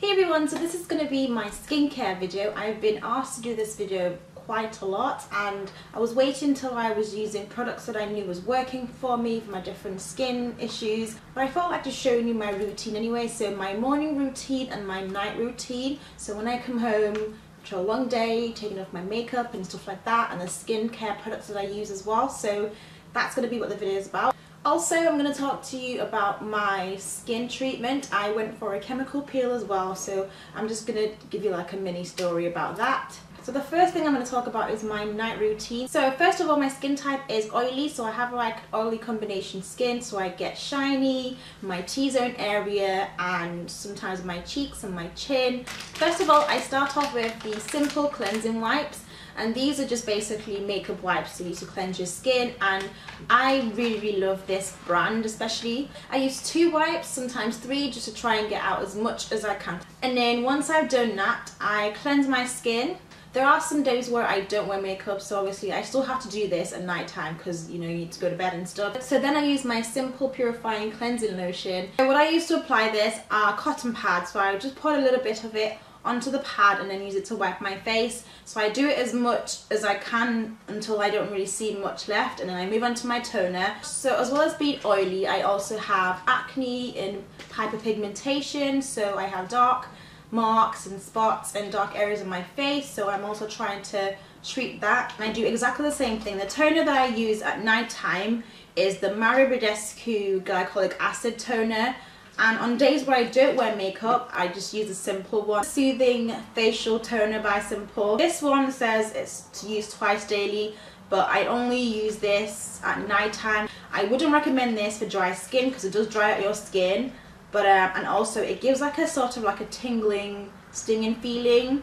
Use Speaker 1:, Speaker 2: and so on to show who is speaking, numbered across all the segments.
Speaker 1: Hey everyone, so this is going to be my skincare video. I've been asked to do this video quite a lot and I was waiting until I was using products that I knew was working for me for my different skin issues, but I felt like just showing you my routine anyway. So my morning routine and my night routine, so when I come home after a long day, taking off my makeup and stuff like that, and the skincare products that I use as well. So that's going to be what the video is about. Also, I'm going to talk to you about my skin treatment. I went for a chemical peel as well, so I'm just going to give you like a mini story about that. So the first thing I'm going to talk about is my night routine. So first of all, my skin type is oily, so I have like oily combination skin, so I get shiny, my T-zone area, and sometimes my cheeks and my chin. First of all, I start off with the simple cleansing wipes. And these are just basically makeup wipes to use to cleanse your skin, and I really love this brand especially. I use 2 wipes, sometimes 3, just to try and get out as much as I can. And then once I've done that, I cleanse my skin. There are some days where I don't wear makeup, so obviously I still have to do this at night time because, you know, you need to go to bed and stuff. So then I use my simple purifying cleansing lotion. So what I use to apply this are cotton pads, so I just put a little bit of it onto the pad and then use it to wipe my face. So I do it as much as I can until I don't really see much left, and then I move on to my toner. So as well as being oily, I also have acne and hyperpigmentation, so I have dark marks and spots and dark areas of my face, so I'm also trying to treat that. And I do exactly the same thing. The toner that I use at night time is the Badescu Glycolic Acid Toner. And on days where I don't wear makeup, I just use a simple one. Soothing Facial Toner by Simple. This one says it's to use twice daily, but I only use this at night time. I wouldn't recommend this for dry skin because it does dry out your skin, but and also it gives like a sort of like a tingling, stinging feeling,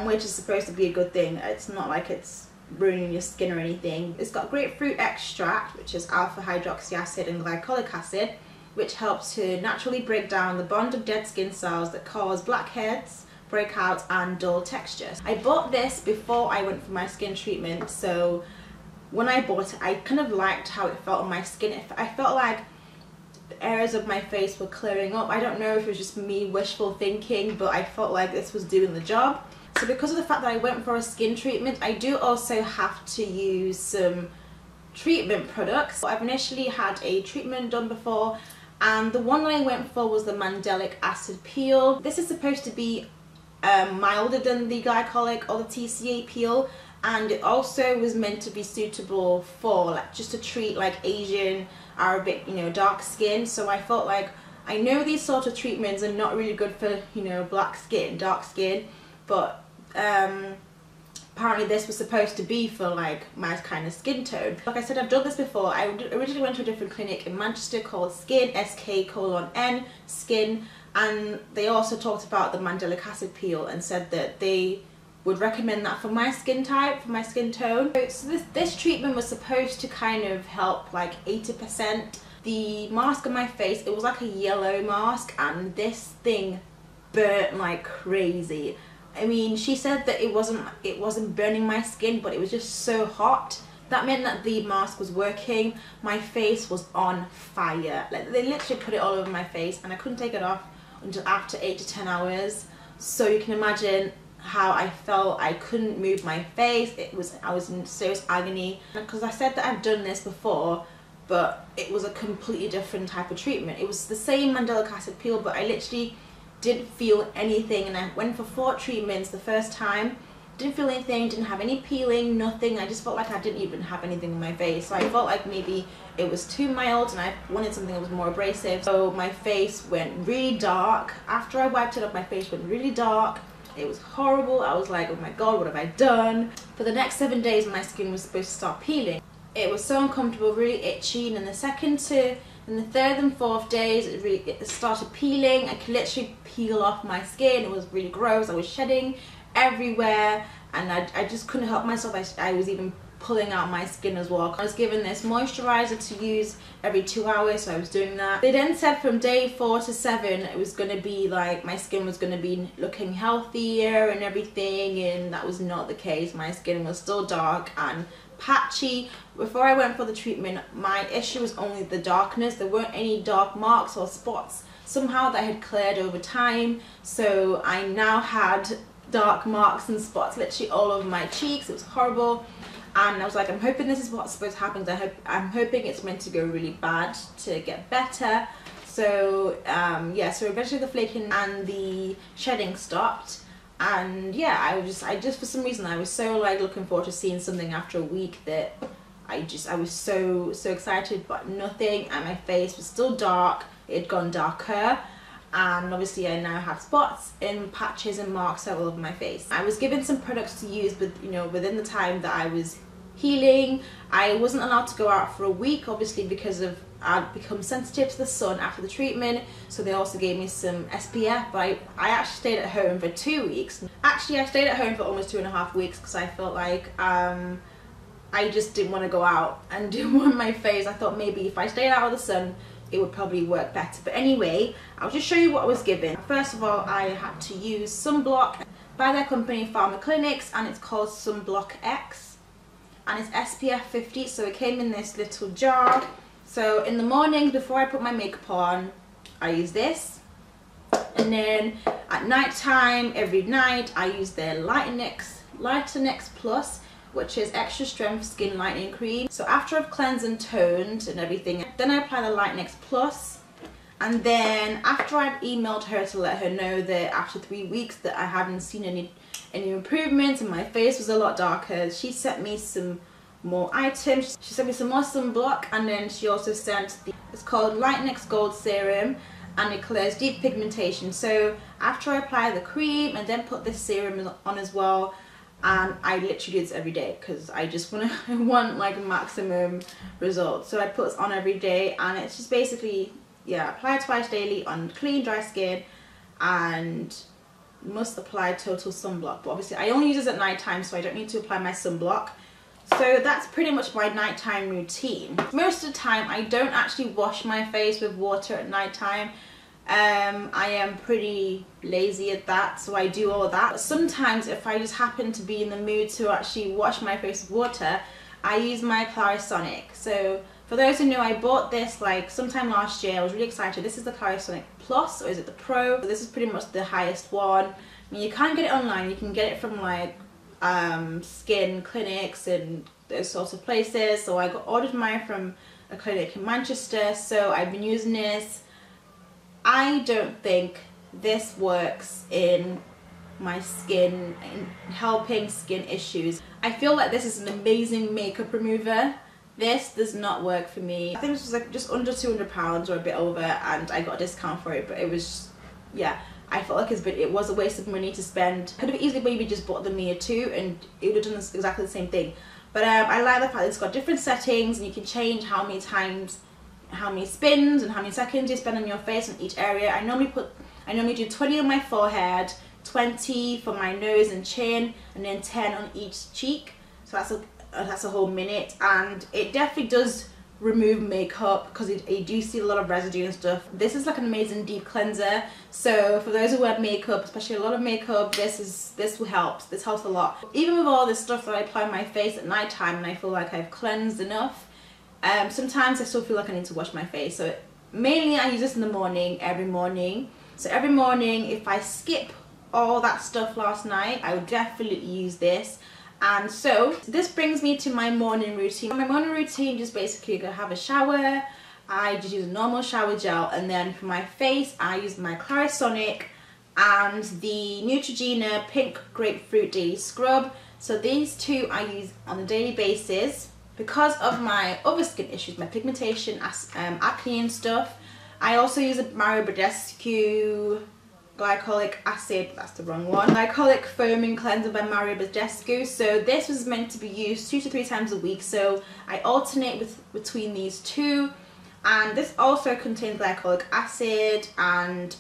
Speaker 1: which is supposed to be a good thing. It's not like it's ruining your skin or anything. It's got grapefruit extract, which is alpha hydroxy acid and glycolic acid, which helps to naturally break down the bond of dead skin cells that cause blackheads, breakouts and dull textures. I bought this before I went for my skin treatment, so when I bought it I kind of liked how it felt on my skin. I felt like the areas of my face were clearing up. I don't know if it was just me wishful thinking, but I felt like this was doing the job. So because of the fact that I went for a skin treatment, I do also have to use some treatment products. I've initially had a treatment done before, and the one that I went for was the Mandelic Acid Peel. This is supposed to be milder than the glycolic or the TCA peel, and it also was meant to be suitable for like just to treat like Asian, Arabic, you know, dark skin. So I felt like, I know these sort of treatments are not really good for, you know, black skin, dark skin, but apparently this was supposed to be for like my kind of skin tone. Like I said, I've done this before. I originally went to a different clinic in Manchester called Skin, SK:N, Skin, and they also talked about the Mandelic Acid Peel and said that they would recommend that for my skin type, for my skin tone. So this treatment was supposed to kind of help like 80%. The mask on my face, it was like a yellow mask, and this thing burnt like crazy. I mean, she said that it wasn't burning my skin, but it was just so hot. That meant that the mask was working. My face was on fire. Like, they literally put it all over my face, and I couldn't take it off until after 8 to 10 hours. So you can imagine how I felt. I couldn't move my face. I was in serious agony. Because I said that I've done this before, but it was a completely different type of treatment. It was the same Mandelic Acid Peel, but I literally didn't feel anything, and I went for 4 treatments the first time. Didn't feel anything, didn't have any peeling, nothing. I just felt like I didn't even have anything on my face. So I felt like maybe it was too mild and I wanted something that was more abrasive. So my face went really dark. After I wiped it off, my face went really dark. It was horrible. I was like, oh my god, what have I done? For the next 7 days my skin was supposed to start peeling. It was so uncomfortable, really itchy, and then the third and fourth days it started peeling. I could literally peel off my skin. It was really gross. I was shedding everywhere, and I just couldn't help myself. I was even pulling out my skin as well. I was given this moisturizer to use every 2 hours, so I was doing that. They then said from day 4 to 7 it was going to be like, my skin was going to be looking healthier and everything, and that was not the case. My skin was still dark and patchy. Before I went for the treatment, my issue was only the darkness. There weren't any dark marks or spots somehow that had cleared over time. So I now had dark marks and spots literally all over my cheeks. It was horrible, and I was like, I'm hoping this is what's supposed to happen. I'm hoping it's meant to go really bad to get better. So yeah, so eventually the flaking and the shedding stopped, and yeah, I just for some reason I was so like looking forward to seeing something after a week that I was so excited, but nothing, and my face was still dark. It had gone darker, and obviously I now have spots and patches and marks all over my face. I was given some products to use, but you know, within the time that I was healing. I wasn't allowed to go out for a week, obviously, because of I'd become sensitive to the sun after the treatment, so they also gave me some SPF, but I actually stayed at home for 2 weeks. Actually, I stayed at home for almost 2.5 weeks because I felt like I just didn't want to go out and do on my face. I thought maybe if I stayed out of the sun, it would probably work better. But anyway, I'll just show you what I was given. First of all, I had to use sunblock by their company PharmaClinix, and it's called Sunblockex, and it's SPF 50, so it came in this little jar. So in the morning before I put my makeup on, I use this, and then at night time, every night, I use their Lightenex Plus, which is extra strength skin lightening cream. So after I've cleansed and toned and everything, then I apply the Lightenex Plus, and then after I'd emailed her to let her know that after 3 weeks that I hadn't seen any improvements and my face was a lot darker, she sent me some more items. She sent me some more sunblock, and then she also sent it's called Lightenex Gold Serum, and it clears deep pigmentation. So after I apply the cream and then put this serum on as well, and I literally do this every day because I just want like maximum results. So I put this on every day, and it's just basically, yeah, apply twice daily on clean dry skin, and must apply total sunblock. But obviously I only use this at night time, so I don't need to apply my sunblock. So that's pretty much my nighttime routine. Most of the time I don't actually wash my face with water at nighttime. I am pretty lazy at that, so I do all that. But sometimes if I just happen to be in the mood to actually wash my face with water, I use my Clarisonic. So for those who know, I bought this like sometime last year. I was really excited. This is the Clarisonic Plus, or is it the Pro? So this is pretty much the highest one. I mean, you can't get it online. You can get it from like skin clinics and those sorts of places. So I ordered mine from a clinic in Manchester. So I've been using this. I don't think this works in my skin, in helping skin issues. I feel like this is an amazing makeup remover. This does not work for me. I think this was like just under £200 or a bit over, and I got a discount for it, but it was, yeah, I felt like it was a waste of money to spend. Could have easily maybe just bought the Mia 2 and it would have done exactly the same thing. But I like the fact that it's got different settings, and you can change how many times, how many spins and how many seconds you spend on your face in each area. I normally do 20 on my forehead, 20 for my nose and chin, and then 10 on each cheek. So that's a whole minute, and it definitely does remove makeup because you do see a lot of residue and stuff. This is like an amazing deep cleanser. So for those who wear makeup, especially a lot of makeup, this will help. This helps a lot. Even with all this stuff that I apply on my face at night time and I feel like I've cleansed enough, sometimes I still feel like I need to wash my face. So mainly I use this in the morning, every morning. So every morning, if I skip all that stuff last night, I would definitely use this. And so this brings me to my morning routine. My morning routine, just basically go have a shower. I just use a normal shower gel, and then for my face I use my Clarisonic and the Neutrogena Pink Grapefruit Daily Scrub. So these two I use on a daily basis. Because of my other skin issues, my pigmentation, acne and stuff, I also use a Badescu Glycolic acid, that's the wrong one, Glycolic foaming cleanser by Badescu. So this was meant to be used 2 to 3 times a week, so I alternate between these two. And this also contains glycolic acid and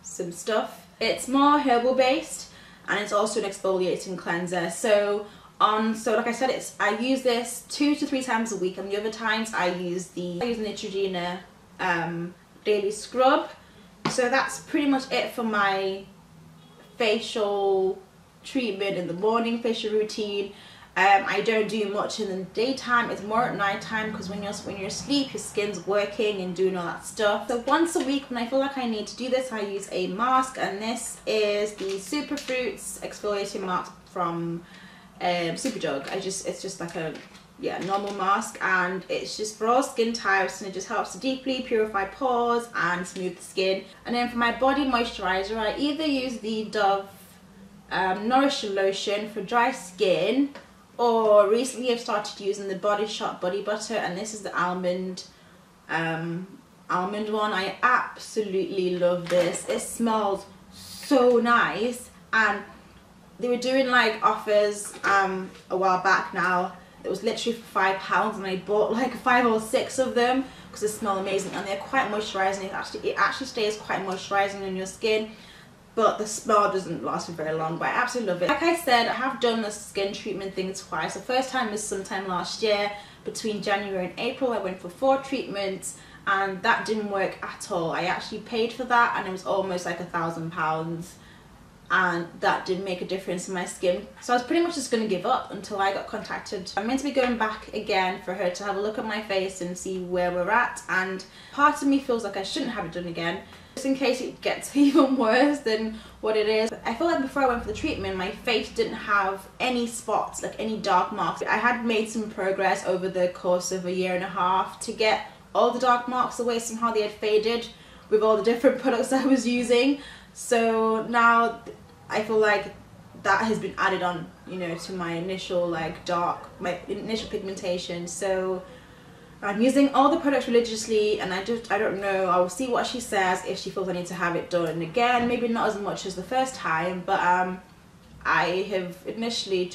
Speaker 1: some stuff. It's more herbal based, and it's also an exfoliating cleanser. So like I said, I use this 2 to 3 times a week, and the other times I use the Neutrogena daily scrub. So that's pretty much it for my facial treatment in the morning, facial routine. I don't do much in the daytime, it's more at night time, because when you're asleep, your skin's working and doing all that stuff. So once a week when I feel like I need to do this, I use a mask, and this is the Superfruits exfoliating mask from Superdrug. It's just like a normal mask, and it's just for all skin types, and it just helps to deeply purify pores and smooth the skin. And then for my body moisturizer, I either use the Dove Nourish Lotion for dry skin, or recently I've started using the Bodyshop body butter, and this is the almond one. I absolutely love this. It smells so nice, and they were doing like offers a while back now. It was literally for £5, and I bought like 5 or 6 of them because they smell amazing, and they're quite moisturising. It actually stays quite moisturising on your skin, but the smell doesn't last for very long. But I absolutely love it. Like I said, I have done the skin treatment thing twice. The first time was sometime last year. Between January and April I went for 4 treatments, and that didn't work at all. I actually paid for that, and it was almost like £1,000, and that didn't make a difference in my skin. So I was pretty much just going to give up until I got contacted. I'm meant to be going back again for her to have a look at my face and see where we're at, and part of me feels like I shouldn't have it done again, just in case it gets even worse than what it is. I feel like before I went for the treatment, my face didn't have any spots, like any dark marks. I had made some progress over the course of 1.5 years to get all the dark marks away. Somehow they had faded with all the different products I was using. So now I feel like that has been added on, you know, to my initial my initial pigmentation. So I'm using all the products religiously, and I don't know, I will see what she says if she feels I need to have it done again. Maybe not as much as the first time, but I have initially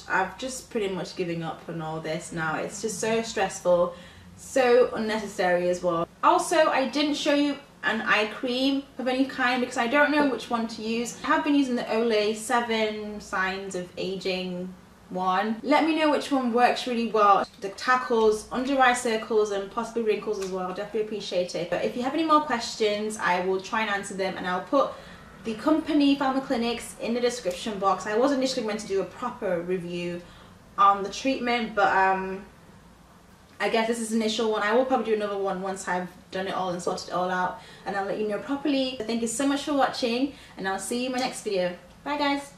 Speaker 1: I've just pretty much giving up on all this now. It's just so stressful, so unnecessary as well. Also, I didn't show you an eye cream of any kind because I don't know which one to use. I have been using the Olay 7 Signs of Aging one. Let me know which one works really well. That tackles under eye circles and possibly wrinkles as well. Definitely appreciate it. But if you have any more questions, I will try and answer them, and I'll put the company PharmaClinix in the description box. I was initially meant to do a proper review on the treatment, but I guess this is the initial one. I will probably do another one once I've done it all and sorted it all out, and I'll let you know properly. Thank you so much for watching, and I'll see you in my next video. Bye guys!